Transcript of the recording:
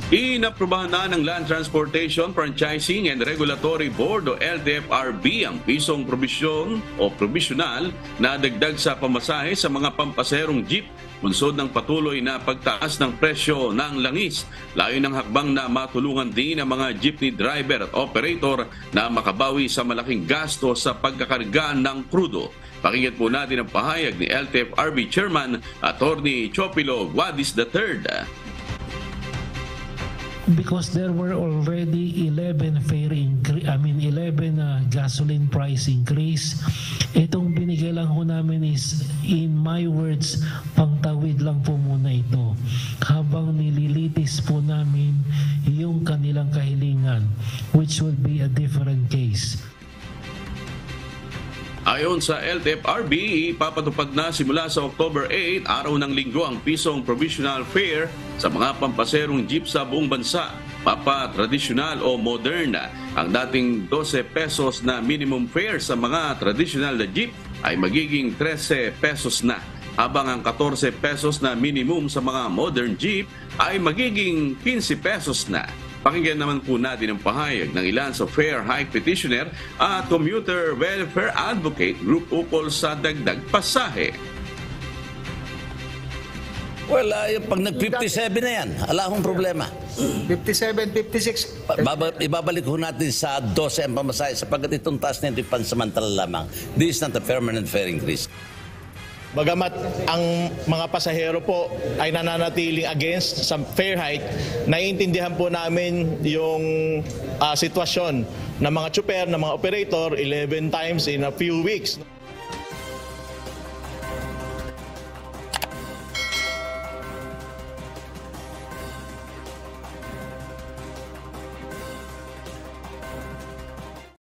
Inaprubahan na ng Land Transportation, Franchising and Regulatory Board o LTFRB ang pisong probisyon o provisional na dagdag sa pamasahe sa mga pampaserong jeep bunsod ng patuloy na pagtaas ng presyo ng langis. Layo ng hakbang na matulungan din ang mga jeepney driver at operator na makabawi sa malaking gasto sa pagkakarga ng krudo. Pakinggan po natin ang pahayag ni LTFRB Chairman Attorney Chopilo Guadis III. Because there were already 11 gasoline price increase. Itong binigay lang ho namin is, in my words, pangtawid lang po muna ito. Habang nililitis po namin yung kanilang kahilingan, which will be a different case. Ayon sa LTFRB, ipapatupad na simula sa October 8, araw ng linggo ang pisong provisional fare sa mga pampaserong jeep sa buong bansa. Tradisyonal o modern. Ang dating 12 pesos na minimum fare sa mga tradisyonal na jeep ay magiging 13 pesos na. Habang ang 14 pesos na minimum sa mga modern jeep ay magiging 15 pesos na. Pakinggan naman po natin ang pahayag ng ilan sa fare hike petitioner at commuter welfare advocate group ukol sa dagdag pasahe. Well, pag nag-57 na yan, ala akong problema. 57, 56. Ibabalik ho natin sa 12 ang pamasahe sapagkat itong taas na ito pansamantala lamang. This is not a permanent fare increase. Bagamat ang mga pasahero po ay nananatiling against sa fare hike, naiintindihan po namin yung sitwasyon ng mga tsuper, ng mga operator 11 times in a few weeks.